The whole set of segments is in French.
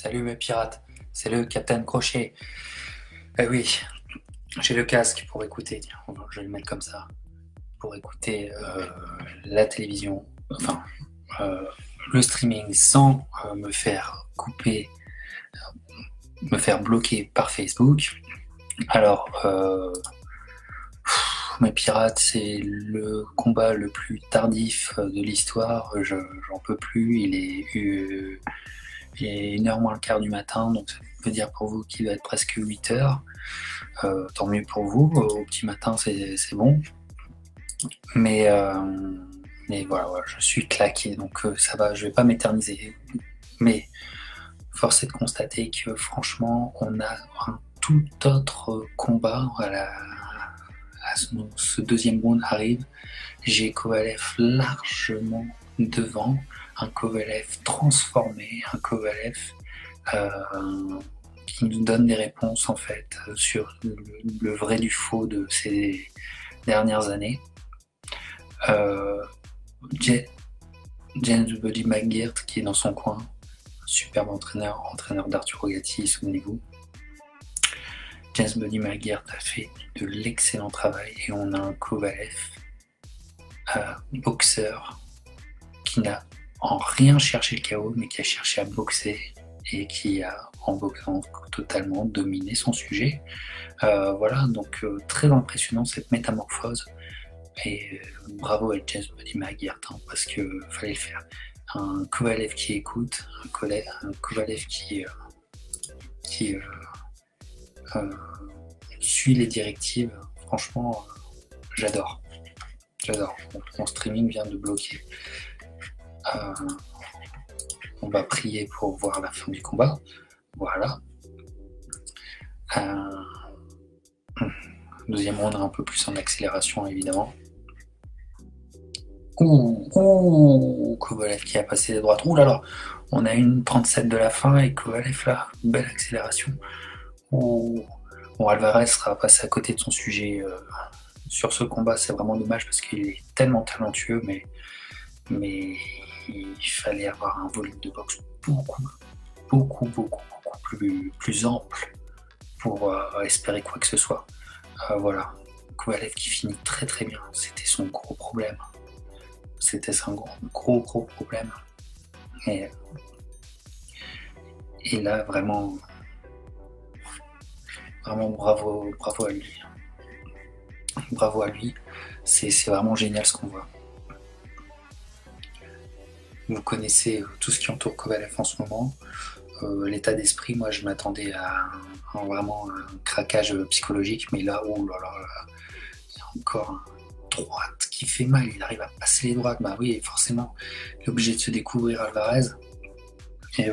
Salut mes pirates, c'est le Capitaine Crochet. Eh oui, j'ai le casque pour écouter, tiens, je vais le mettre comme ça, pour écouter la télévision, enfin euh, le streaming sans me faire couper, me faire bloquer par Facebook. Alors, mes pirates, c'est le combat le plus tardif de l'histoire, j'en peux plus, il est 1h moins le quart du matin, donc ça veut dire pour vous qu'il va être presque 8h. Tant mieux pour vous, au petit matin c'est bon. Mais, euh, mais voilà, je suis claqué, donc ça va, je vais pas m'éterniser. Mais force est de constater que franchement, on a un tout autre combat. Ce deuxième round arrive. J'ai Kovalev largement devant, un Kovalev transformé, un Kovalev euh, qui nous donne des réponses en fait sur le vrai du faux de ces dernières années. Euh, James Buddy McGirt qui est dans son coin, superbe entraîneur d'Arturo Gatti, souvenez-vous. James Buddy McGirt a fait de l'excellent travail et on a un Kovalev boxeur qui n'a en rien cherché le chaos mais qui a cherché à boxer et qui a en boxant totalement dominé son sujet. Voilà, donc très impressionnant cette métamorphose et bravo à James Buddy McGirt hein, parce que fallait le faire. Un Kovalev qui écoute, un Kovalev qui suit les directives. Franchement, j'adore. J'adore. Mon streaming vient de bloquer. On va prier pour voir la fin du combat. Voilà. Deuxième round un peu plus en accélération évidemment. Kovalev qui a passé les droites. Ouh là là, on a une 37 de la fin et Kovalev là, belle accélération. Ouh. Bon, Alvarez sera passé à côté de son sujet sur ce combat, c'est vraiment dommage parce qu'il est tellement talentueux, mais il fallait avoir un volume de boxe beaucoup plus ample pour espérer quoi que ce soit. Voilà, Kovalev qui finit très bien, c'était son gros problème. C'était son gros problème. Et là, vraiment bravo à lui. Bravo à lui. C'est vraiment génial ce qu'on voit. Vous connaissez tout ce qui entoure Kovalev en ce moment. L'état d'esprit, moi je m'attendais à vraiment un craquage psychologique, mais là, oh là là, il y a encore une droite qui fait mal, il arrive à passer les droites, bah oui, forcément, il est obligé de se découvrir Alvarez. Et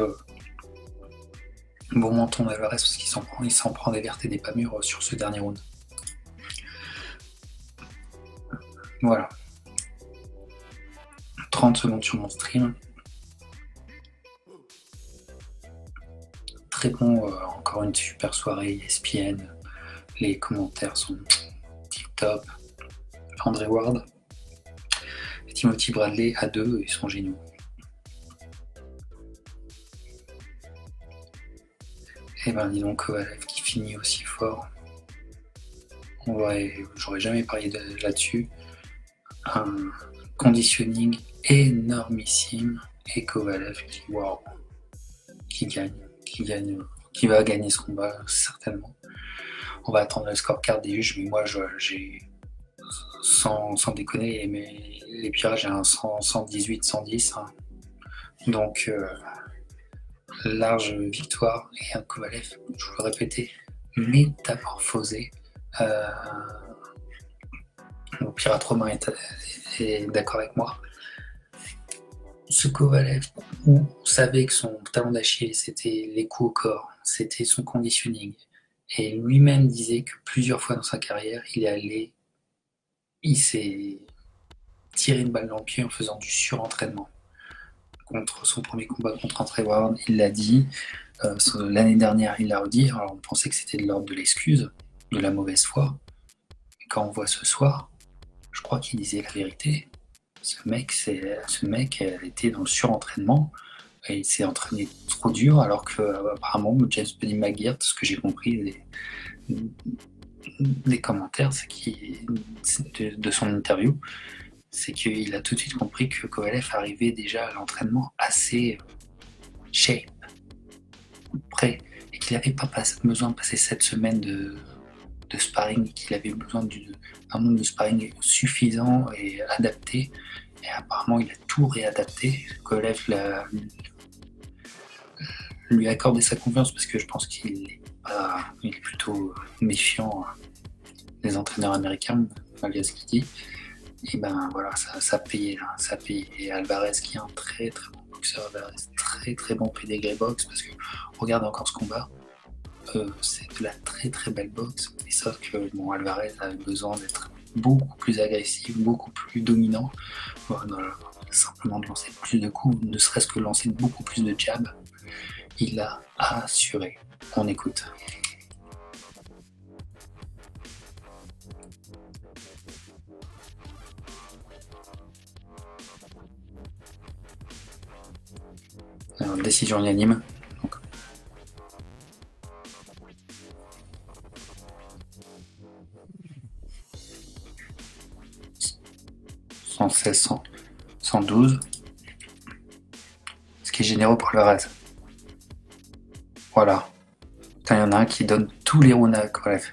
bon menton Alvarez parce qu'il s'en prend des vertes et des pas mûres sur ce dernier round. Voilà. 30 secondes sur mon stream. Très bon, encore une super soirée ESPN. Les commentaires sont tip top. André Ward, Timothy Bradley à 2, ils sont géniaux. Et ben dis donc Kovalev qui finit aussi fort. J'aurais jamais parié là-dessus. Un conditioning énormissime et Kovalev qui va gagner ce combat certainement. On va attendre le scorecard des juges, mais moi j'ai sans déconner, mais les pirates j'ai un 118, 110. Hein. Donc large victoire et un Kovalev, je vous le répétais, métamorphosé. Le pirate romain est d'accord avec moi. Ce Kovalev, où on savait que son talon d'Achille, c'était les coups au corps, c'était son conditioning. Et lui-même disait que plusieurs fois dans sa carrière, il s'est tiré une balle dans le pied en faisant du surentraînement. Contre son premier combat contre André Ward, il l'a dit. L'année dernière, il l'a redit. Alors on pensait que c'était de l'ordre de l'excuse, de la mauvaise foi. Et quand on voit ce soir, je crois qu'il disait la vérité. Ce mec était dans le surentraînement Et il s'est entraîné trop dur, alors que apparemment James Buddy McGirt, ce que j'ai compris des commentaires, de son interview, c'est qu'il a tout de suite compris que Kovalev arrivait déjà à l'entraînement assez shape, prêt, et qu'il n'avait pas besoin de passer 7 semaines de sparring, qu'il avait besoin d'un nombre de sparring suffisant et adapté. Et apparemment, il a tout réadapté. Kovalev lui a accordé sa confiance parce que je pense qu'il est plutôt méfiant des entraîneurs américains, malgré ce qu'il dit. Et ben voilà, ça payait là, ça payait. Et Alvarez, qui est un très très bon boxeur, Alvarez, très très bon pédigré boxe, parce que regarde encore ce combat, c'est de la très très belle boxe, et sauf que bon, Alvarez avait besoin d'être beaucoup plus agressif, beaucoup plus dominant, simplement de lancer plus de coups, ne serait-ce que lancer beaucoup plus de jabs. Il a assuré. On écoute. Alors, décision unanime. Donc. 116, 112. Ce qui est généreux pour Alvarez. Voilà. Il y en a un qui donne tous les rounds à Kovalev.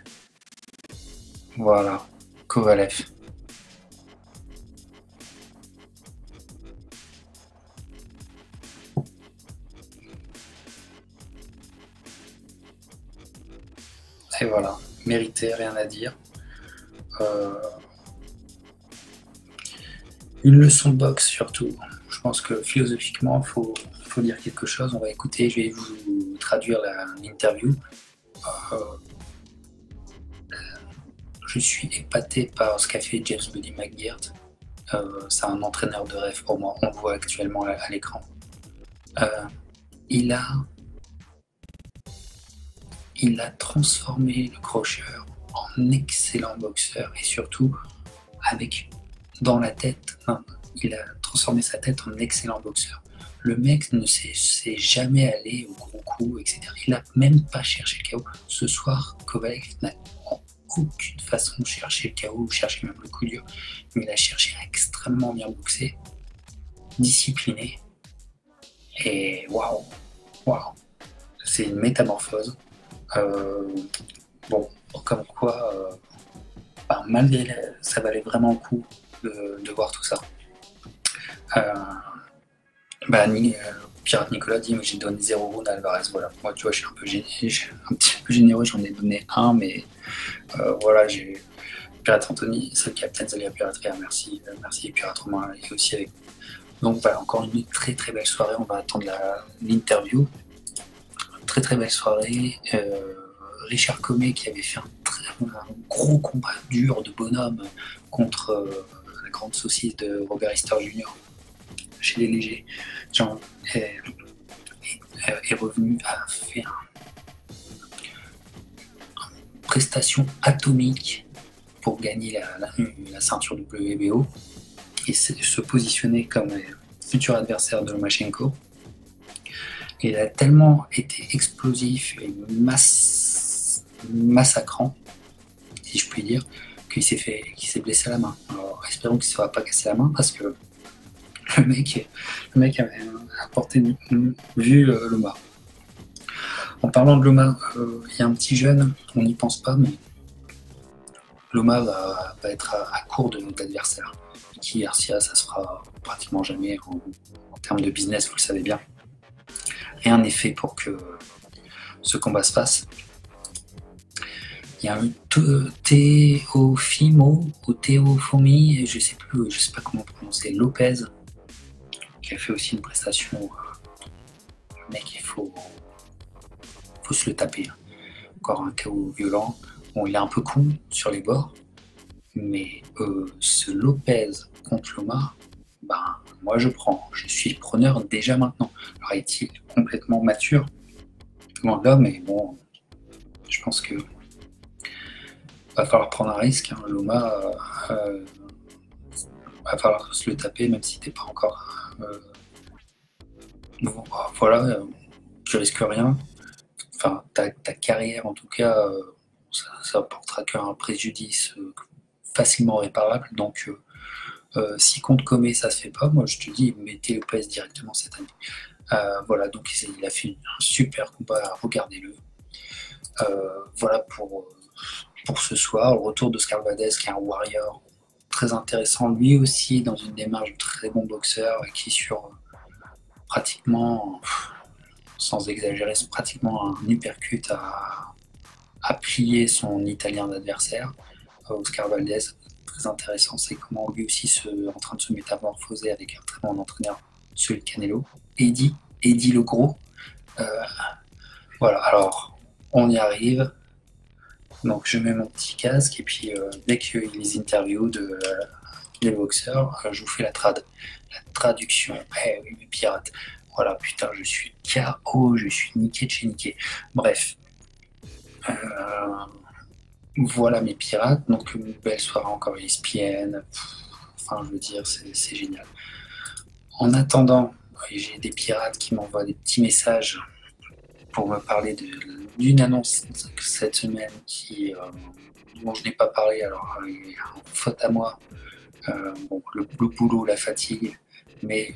Voilà. Kovalev. Et voilà. Mérité, rien à dire. Une leçon de boxe surtout. Je pense que philosophiquement, il faut dire quelque chose. On va écouter, je vais vous traduire l'interview. Je suis épaté par ce qu'a fait James Buddy McGirt. C'est un entraîneur de rêve pour moi. On le voit actuellement à l'écran. Il a transformé le crocheur en excellent boxeur, et surtout dans la tête, il a transformé sa tête en excellent boxeur. Le mec ne s'est jamais allé au gros coup, etc. Il n'a même pas cherché le chaos. Ce soir, Kovalev n'a en aucune façon cherché le chaos, ou cherché même le coup dur, mais il a cherché à extrêmement bien boxer, discipliné, et waouh, c'est une métamorphose. Bon, comme quoi, malgré ça valait vraiment le coup de voir tout ça. Pirate Nicolas dit, mais j'ai donné 0 round à Alvarez. Voilà, moi tu vois, je suis un petit peu généreux, j'en ai donné 1, mais voilà, j'ai Pirate Anthony, c'est le capitaine Zalia Piraterie, merci Pirate Romain, et aussi avec. Donc voilà, encore une très très belle soirée, on va attendre l'interview. Très très belle soirée. Richard Commey, qui avait fait un gros combat dur de bonhomme contre la grande saucisse de Robert Easter Jr. chez les légers, est revenu, a fait une prestation atomique pour gagner la ceinture WBO et se positionner comme futur adversaire de Lomachenko. Il a tellement été explosif et massacrant, si je puis dire, qu'il s'est blessé à la main. Alors, espérons qu'il ne se sera pas cassé la main, parce que le mec avait apporté vu Loma. En parlant de Loma, il y a un petit jeune, on n'y pense pas, mais Loma va être à court d'adversaires. Qui Garcia, ça se fera pratiquement jamais en termes de business, vous le savez bien. Rien n'est fait pour que ce combat se fasse. Il y a un Teofimo ou Teofomi, je sais pas comment prononcer, Lopez, qui a fait aussi une prestation. Le mec, il faut se le taper. Encore un KO violent. Bon, il est un peu con sur les bords, mais ce Lopez contre Loma, moi je prends. Je suis preneur déjà maintenant. Alors est-il complètement mature? Loin de là, mais bon, je pense que va falloir prendre un risque. Loma, va falloir se le taper, même si t'es pas encore Bon, bah, voilà, tu risques rien. Enfin, ta carrière, en tout cas, ça apportera qu'un préjudice facilement réparable. Donc, si contre Comé ça se fait pas, moi je te dis, mettez le PS directement cette année. Voilà, donc il a fait un super combat, regardez-le. Voilà pour ce soir. Le retour de Valdez, qui est un warrior très intéressant, lui aussi dans une démarche de très bon boxeur, qui sur pratiquement, sans exagérer, c'est pratiquement un uppercut à plier son italien d'adversaire, Oscar Valdez. Très intéressant, c'est comment lui aussi en train de se métamorphoser avec un très bon entraîneur, celui de Canelo. Eddie le Gros. Euh, voilà, alors on y arrive. Donc je mets mon petit casque et puis dès qu'il y a les interviews des boxeurs, je vous fais la traduction. Eh oui, mes pirates. Voilà, putain, je suis KO, je suis niqué de chez niqué. Bref, euh, voilà mes pirates. Donc une belle soirée encore ESPN. Enfin, je veux dire, c'est génial. En attendant, j'ai des pirates qui m'envoient des petits messages pour me parler d'une annonce cette semaine dont je n'ai pas parlé. Alors, faute à moi, bon, le boulot, la fatigue, mais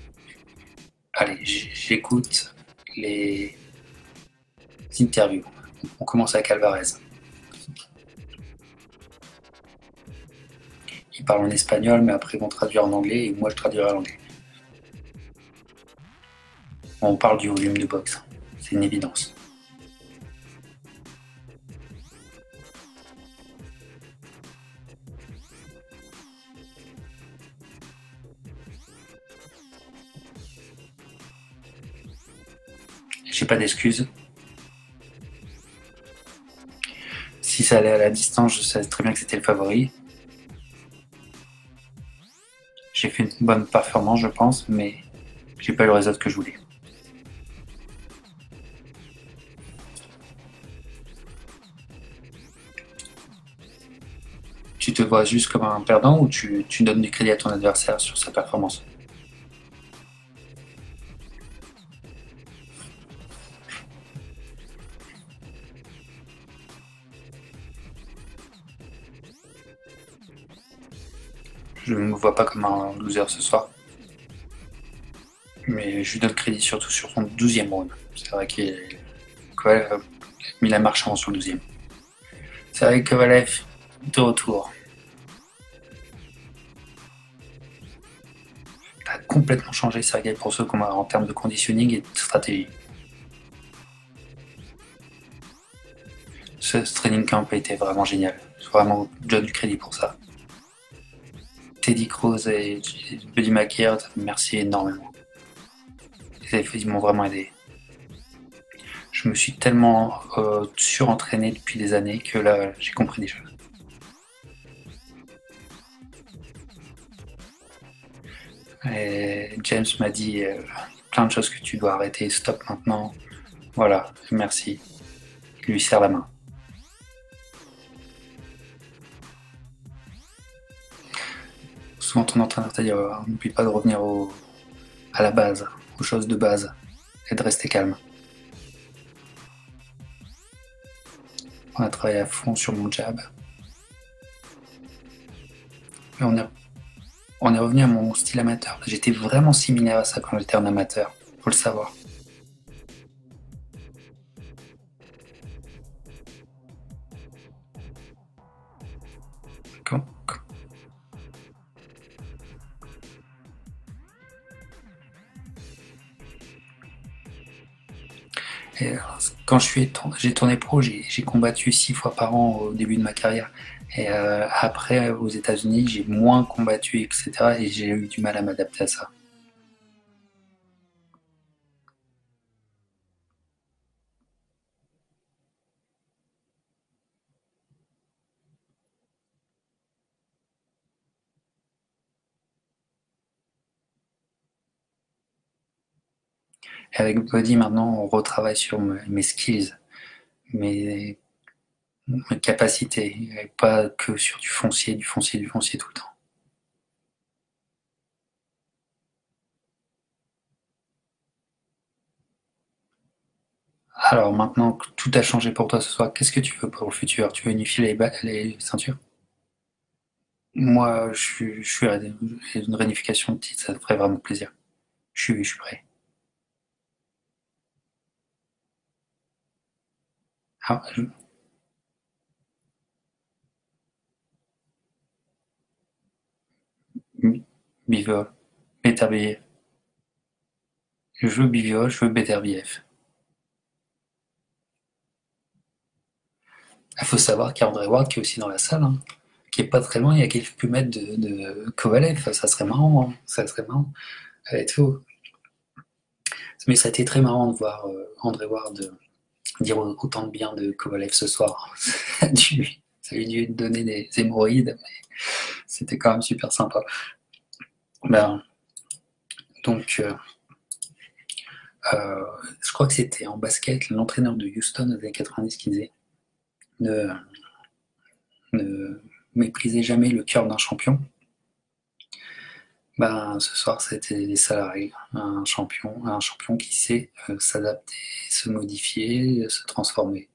allez, j'écoute les interviews. On commence avec Alvarez. Ils parlent en espagnol, mais après ils vont traduire en anglais et moi je traduirai en anglais. On parle du volume de boxe, c'est une évidence. J'ai pas d'excuses. Si ça allait à la distance, je savais très bien que c'était le favori. J'ai fait une bonne performance, je pense, mais j'ai pas eu le résultat que je voulais. Tu te vois juste comme un perdant ou tu donnes du crédit à ton adversaire sur sa performance? Je ne me vois pas comme un loser ce soir, mais je lui donne crédit surtout sur son 12e round. C'est vrai qu'il a mis la marche avant sur le 12e. C'est vrai que Kovalev, de retour, a complètement changé Sergei pour ce combat en termes de conditioning et de stratégie. Ce training camp a été vraiment génial. Vraiment, je donne du crédit pour ça. Teddy Cruz et Buddy McGeard, merci énormément. Ils m'ont vraiment aidé. Je me suis tellement surentraîné depuis des années que là, j'ai compris des choses. Et James m'a dit plein de choses que tu dois arrêter, stop maintenant. Voilà, merci. Il lui serre la main. Souvent ton entraîneur t'a dit n'oublie pas de revenir à la base, aux choses de base, et de rester calme. On a travaillé à fond sur mon jab. Et on est revenu à mon style amateur. J'étais vraiment similaire à ça quand j'étais en amateur, faut le savoir. Quand, et quand j'ai tourné pro, j'ai combattu 6 fois par an au début de ma carrière. Et après, aux États-Unis, j'ai moins combattu, etc. Et j'ai eu du mal à m'adapter à ça. Et avec Body, maintenant, on retravaille sur mes skills, mes, mes capacités, et pas que sur du foncier, du foncier, du foncier tout le temps. Alors maintenant que tout a changé pour toi ce soir, qu'est-ce que tu veux pour le futur? Tu veux unifier les ceintures? Moi, je suis à une réunification de titre, ça te ferait vraiment plaisir. Je suis prêt. Ah, Bivol, BTRBF. Je veux Bivol, je veux BTRBF. Il faut savoir qu'il y a André Ward qui est aussi dans la salle, hein, qui est pas très loin, il y a quelques mètres de Kovalev, ça serait marrant, hein, ça serait marrant. Et tout. Mais ça a été très marrant de voir André Ward dire autant de bien de Kovalev ce soir. Ça a dû donner des hémorroïdes, mais c'était quand même super sympa. Ben, donc, euh, je crois que c'était en basket, l'entraîneur de Houston des années 90 qui disait ne, ne méprisez jamais le cœur d'un champion. Ben, ce soir, c'était des salariés, un champion qui sait s'adapter, se modifier, se transformer.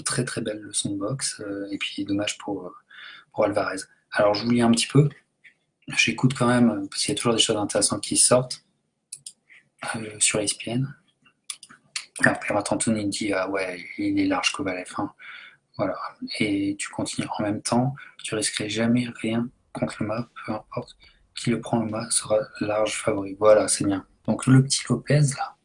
Très très belle leçon de boxe, et puis dommage pour Alvarez. Alors je vous lis un petit peu, j'écoute quand même, parce qu'il y a toujours des choses intéressantes qui sortent sur ESPN. Après, Anthony dit ah ouais, il est large Kovalev, hein. Voilà. Et tu continues en même temps, tu risquerais jamais rien contre le mât, peu importe qui le prend le mât sera large favori. Voilà, c'est bien. Donc le petit Lopez là,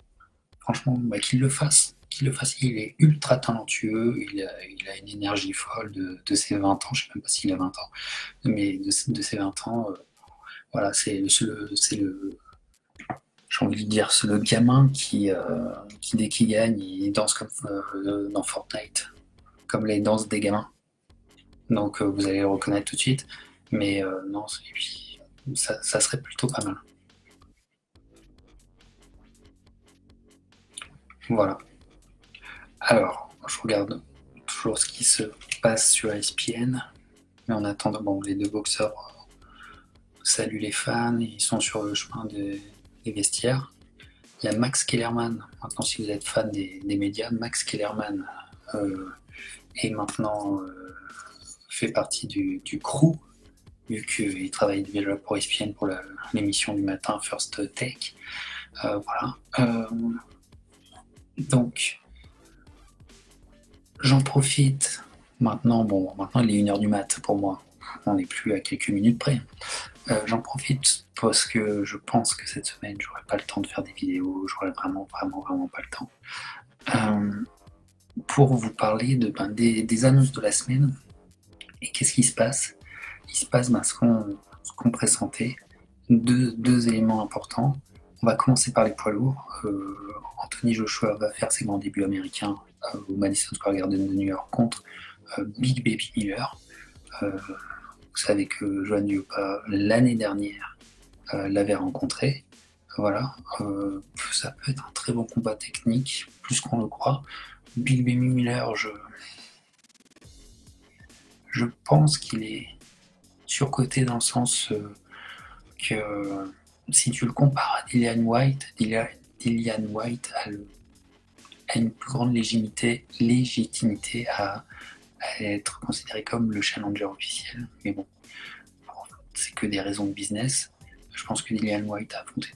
franchement, bah, qu'il le fasse, il est ultra talentueux, il a une énergie folle de ses 20 ans, je sais même pas s'il a 20 ans, mais de ses 20 ans, voilà, c'est le, j'ai envie de dire, c'est le gamin qui dès qu'il gagne, il danse comme dans Fortnite, comme les danses des gamins. Donc vous allez le reconnaître tout de suite, mais non, et puis, ça serait plutôt pas mal. Voilà. Alors, je regarde toujours ce qui se passe sur ESPN. Mais en attendant, bon, les deux boxeurs saluent les fans, ils sont sur le chemin des vestiaires. Il y a Max Kellerman, maintenant si vous êtes fan des médias, Max Kellerman est maintenant fait partie du crew, vu qu'il travaille déjà pour ESPN pour l'émission du matin First Take. Voilà. Donc, j'en profite. Maintenant, bon, maintenant il est 1h du mat pour moi. On n'est plus à quelques minutes près. J'en profite parce que je pense que cette semaine, j'aurai pas le temps de faire des vidéos, j'aurai vraiment, vraiment, vraiment pas le temps. Euh, pour vous parler des annonces de la semaine. Et qu'est-ce qui se passe? Il se passe ce qu'on pressentait. Deux éléments importants. On va commencer par les poids lourds. Anthony Joshua va faire ses grands débuts américains au Madison Square Garden de New York contre Big Baby Miller. Vous savez que Joan Dupa, l'année dernière, l'avait rencontré. Voilà. Ça peut être un très bon combat technique, plus qu'on le croit. Big Baby Miller, je pense qu'il est surcoté dans le sens que si tu le compares à Dillian White a une plus grande légitimité à être considéré comme le challenger officiel. Mais bon, c'est que des raisons de business. Je pense que Dillian White a affronté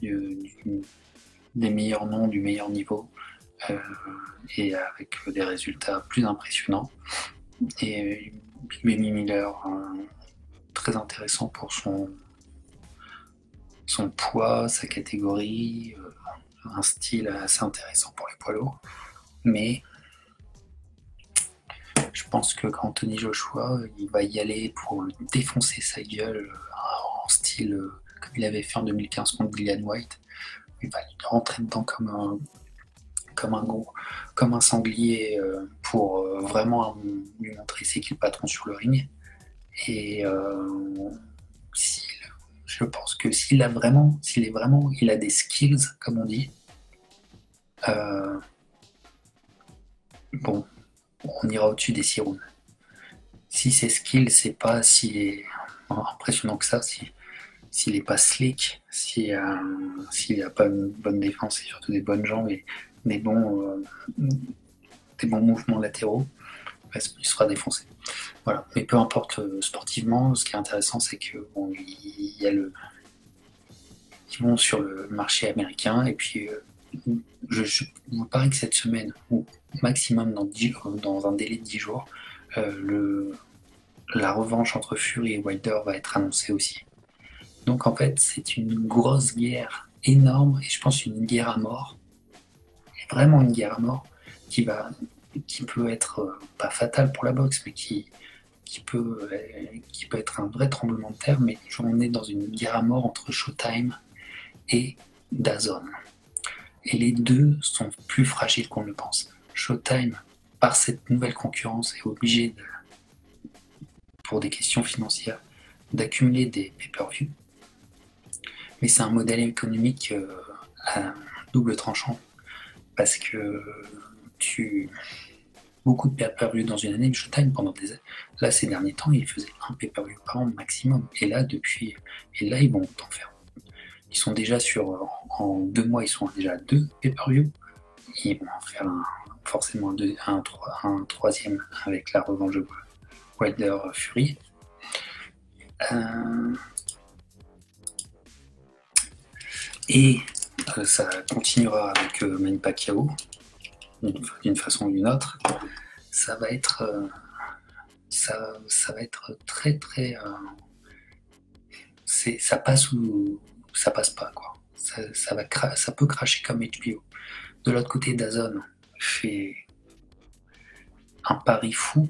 des meilleurs noms, du meilleur niveau, euh, et avec des résultats plus impressionnants. Et Big Baby Miller, très intéressant pour son poids, sa catégorie, un style assez intéressant pour les poids lourds. Mais je pense que quand Anthony Joshua, il va y aller pour défoncer sa gueule en style comme il avait fait en 2015 contre Dillian White. Il va rentrer dedans comme un sanglier pour vraiment lui montrer c'est qui le patron sur le ring. Et je pense que il a des skills, comme on dit, euh, bon, on ira au-dessus des 6 rounds. Si ses skills, c'est pas si impressionnant que ça, s'il est pas slick, s'il a pas une bonne défense et surtout des bonnes jambes et des bons mouvements latéraux, il sera défoncé. Voilà. Mais peu importe sportivement, ce qui est intéressant, c'est que bon, il y a ils vont sur le marché américain et puis je vous parie que cette semaine, ou maximum dans un délai de 10 jours, la revanche entre Fury et Wilder va être annoncée aussi. Donc en fait, c'est une grosse guerre énorme et je pense une guerre à mort, vraiment une guerre à mort qui peut être pas fatale pour la boxe, mais qui peut être un vrai tremblement de terre. Mais on est dans une guerre à mort entre Showtime et DAZN. Et les deux sont plus fragiles qu'on le pense. Showtime, par cette nouvelle concurrence, est obligé, pour des questions financières, d'accumuler des pay-per-view. Mais c'est un modèle économique à double tranchant, parce que beaucoup de pay-per-view dans une année, Showtime pendant là ces derniers temps, ils faisaient un pay-per-view par an maximum. Et là ils vont en faire. Ils sont déjà en 2 mois, ils sont déjà à 2 pay-per-view. Ils vont en faire forcément un troisième avec la revanche de Wilder Fury. Et ça continuera avec Manny Pacquiao d'une façon ou d'une autre. Ça va être très très ça passe ou ça passe pas quoi. Ça peut cracher comme HBO. De l'autre côté, DAZN fait un pari fou.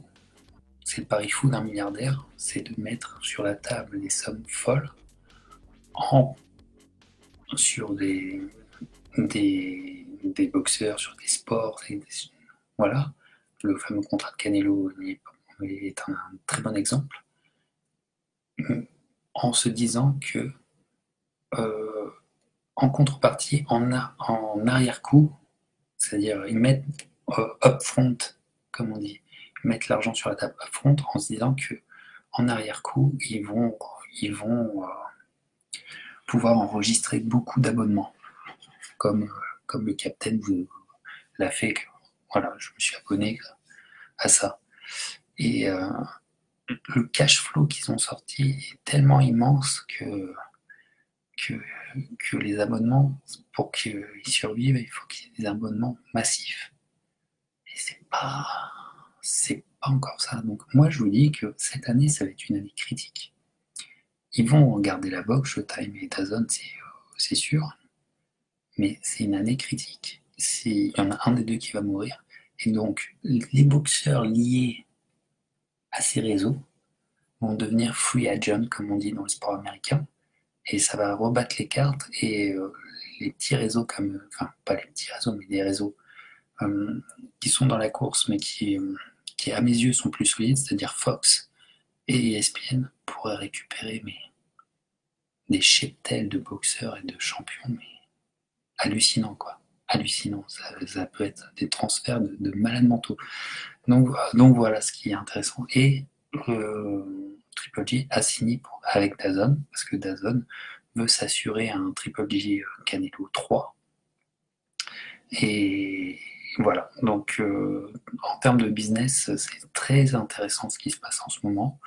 C'est le pari fou d'un milliardaire, c'est de mettre sur la table des sommes folles sur des boxeurs, sur des sports, voilà. Le fameux contrat de Canelo est un très bon exemple, en se disant que en contrepartie, en arrière-coup, c'est-à-dire ils mettent upfront, comme on dit, ils mettent l'argent sur la table upfront en se disant que en arrière-coup, ils vont pouvoir enregistrer beaucoup d'abonnements, comme le Captain l'a fait. Voilà, je me suis abonné à ça. Et le cash flow qu'ils ont sorti est tellement immense que les abonnements, pour qu'ils survivent, il faut qu'il y ait des abonnements massifs. Et c'est pas encore ça. Donc moi je vous dis que cette année ça va être une année critique. Ils vont garder la boxe, Showtime et DAZN, c'est sûr, mais c'est une année critique. Il y en a un des deux qui va mourir. Et donc les boxeurs liés à ces réseaux vont devenir free agent, comme on dit dans le sport américain, et ça va rebattre les cartes, et les petits réseaux enfin pas les petits réseaux, mais des réseaux qui sont dans la course, mais qui à mes yeux sont plus solides, c'est-à-dire Fox et ESPN, pourraient récupérer des cheptels de boxeurs et de champions, mais hallucinant quoi. Hallucinant, ça peut être des transferts de malades mentaux. Donc voilà ce qui est intéressant. Et Triple G a signé avec DAZN, parce que DAZN veut s'assurer un Triple G Canelo 3. Et voilà, donc en termes de business, c'est très intéressant ce qui se passe en ce moment.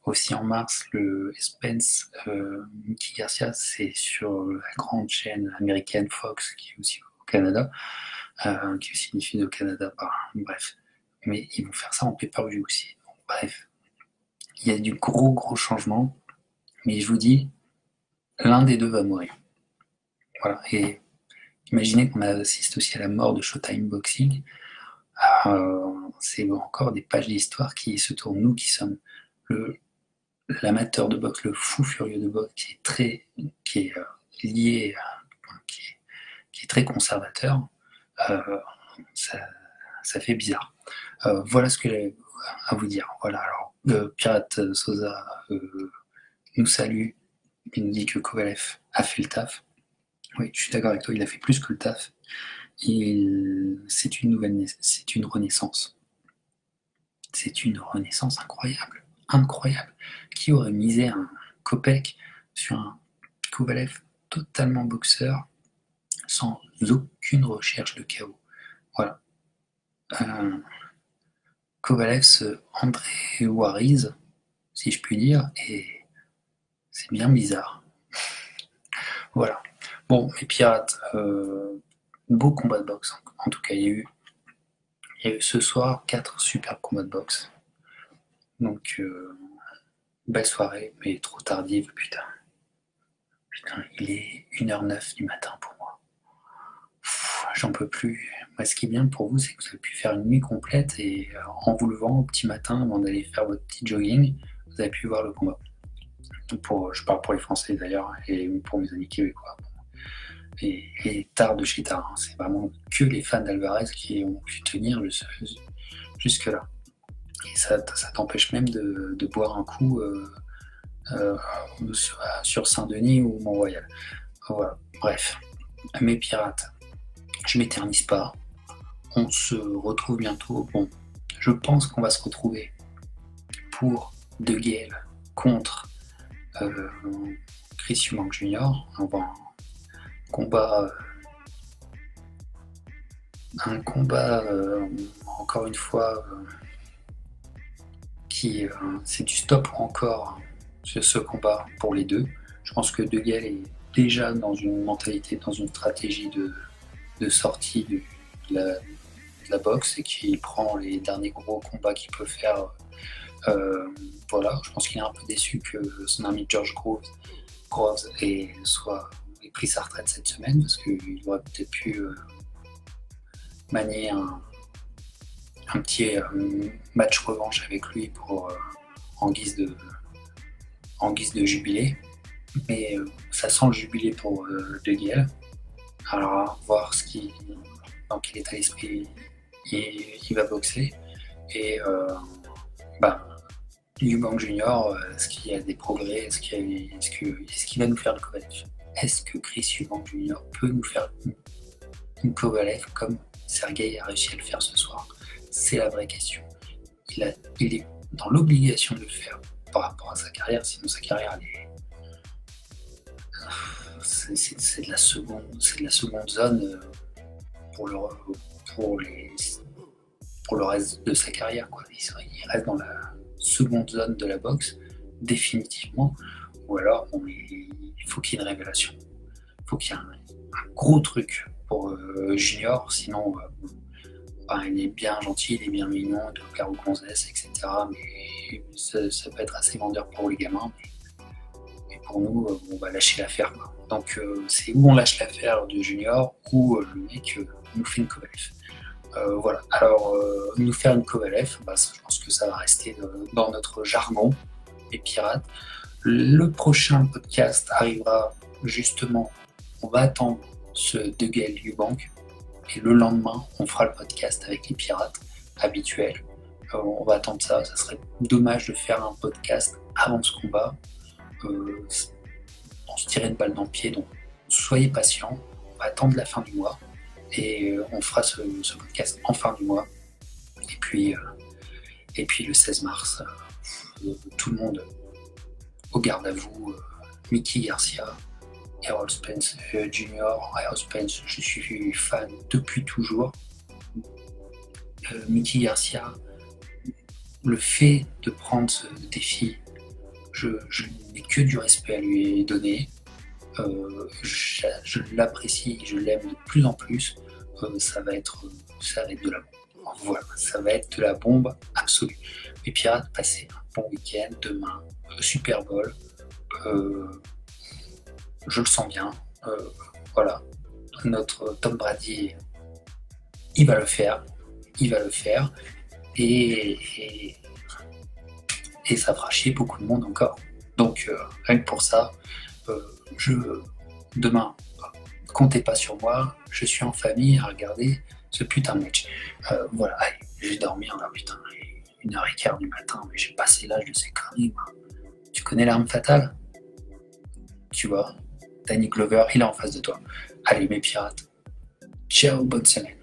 Aussi en mars, le Spence Mickey Garcia, c'est sur la grande chaîne américaine Fox, qui est aussi au Canada, qui est aussi diffusée au Canada, bref. Mais ils vont faire ça en pay-per-view aussi. Donc, bref, il y a du gros changement, mais je vous dis, l'un des deux va mourir. Voilà, et imaginez qu'on assiste aussi à la mort de Showtime Boxing. C'est encore des pages d'histoire qui se tournent. Nous qui sommes l'amateur de boxe, le fou furieux de boxe, qui est lié, qui est très conservateur, ça fait bizarre. Voilà ce que j'avais à vous dire. Voilà, alors, Pirate Sosa nous salue, il nous dit que Kovalev a fait le taf. Oui, je suis d'accord avec toi, il a fait plus que le taf. C'est une renaissance. C'est une renaissance incroyable. Incroyable. Qui aurait misé un Kopech sur un Kovalev totalement boxeur, sans aucune recherche de chaos. Voilà. Kovalev se André Wariz, si je puis dire, et c'est bien bizarre. Voilà. Bon, les pirates, beau combat de boxe. En tout cas, il y a eu ce soir 4 super combats de boxe. Donc, belle soirée, mais trop tardive, putain. Putain, il est 1h09 du matin pour moi. J'en peux plus. Moi, ce qui est bien pour vous, c'est que vous avez pu faire une nuit complète et en vous levant au petit matin, avant d'aller faire votre petit jogging, vous avez pu voir le combat. Je parle pour les Français d'ailleurs, et pour mes amis québécois. Et tard de chez tard, hein. C'est vraiment que les fans d'Alvarez qui ont pu tenir jusque-là. Et ça t'empêche même de boire un coup sur Saint-Denis ou Mont-Royal. Voilà, bref. Mes pirates, je m'éternise pas. On se retrouve bientôt. Bon, je pense qu'on va se retrouver pour De Gale contre Chris Eubank Jr. Un combat encore une fois qui c'est du stop ou encore sur ce combat pour les deux. Je pense que De Gale est déjà dans une mentalité, dans une stratégie de sortie de la boxe et qui prend les derniers gros combats qu'il peut faire. Voilà, je pense qu'il est un peu déçu que son ami George Groves ait pris sa retraite cette semaine parce qu'il aurait peut-être pu manier un petit match revanche avec lui en guise de jubilé. Mais ça sent le jubilé pour De Gale. Alors, voir dans quel état d'esprit il va boxer. Et Eubank Junior, est-ce qu'il y a des progrès? Est-ce qu'il va nous faire le Kovalev? Est-ce que Chris Eubank Junior peut nous faire une Kovalev comme Sergei a réussi à le faire ce soir? C'est la vraie question. Il est dans l'obligation de le faire par rapport à sa carrière, sinon sa carrière c'est de la seconde zone pour le reste de sa carrière, quoi. Il reste dans la seconde zone de la boxe définitivement, ou alors il faut qu'il y ait une révélation, il faut qu'il y ait un gros truc pour Junior, sinon il est bien gentil, il est bien mignon, de Caro Gonzès, etc. Mais ça peut être assez vendeur pour les gamins. Mais pour nous, on va lâcher l'affaire, quoi. Donc c'est où on lâche l'affaire de Junior ou le mec nous fait une Kovalev. Voilà. Alors nous faire une Kovalev, je pense que ça va rester dans notre jargon, les pirates. Le prochain podcast arrivera justement, on va attendre ce De Gale Eubank. Et le lendemain, on fera le podcast avec les pirates habituels. On va attendre ça. Ça serait dommage de faire un podcast avant ce combat. On se tirait une balle dans le pied. Donc, soyez patients. On va attendre la fin du mois. Et on fera ce podcast en fin du mois. Et puis le 16 mars, tout le monde au garde à vous. Mickey Garcia. Errol Spence Jr. Errol Spence, je suis fan depuis toujours. Mickey Garcia, le fait de prendre ce défi, je n'ai que du respect à lui donner. Je l'apprécie, je l'aime de plus en plus. Ça va être de la bombe. Voilà, ça va être de la bombe absolue. Les pirates, passez un bon week-end. Demain, Super Bowl. Je le sens bien. Voilà. Notre Tom Brady, il va le faire. Et ça fera chier beaucoup de monde encore. Donc, rien que pour ça, demain, comptez pas sur moi. Je suis en famille à regarder ce putain de match. Voilà, allez, je vais dormir là, putain. 1h15 du matin, mais j'ai passé l'âge de ces conneries, moi. Tu connais l'arme fatale? Tu vois, Danny Glover, il est en face de toi. Allez, mes pirates. Ciao, bonne semaine.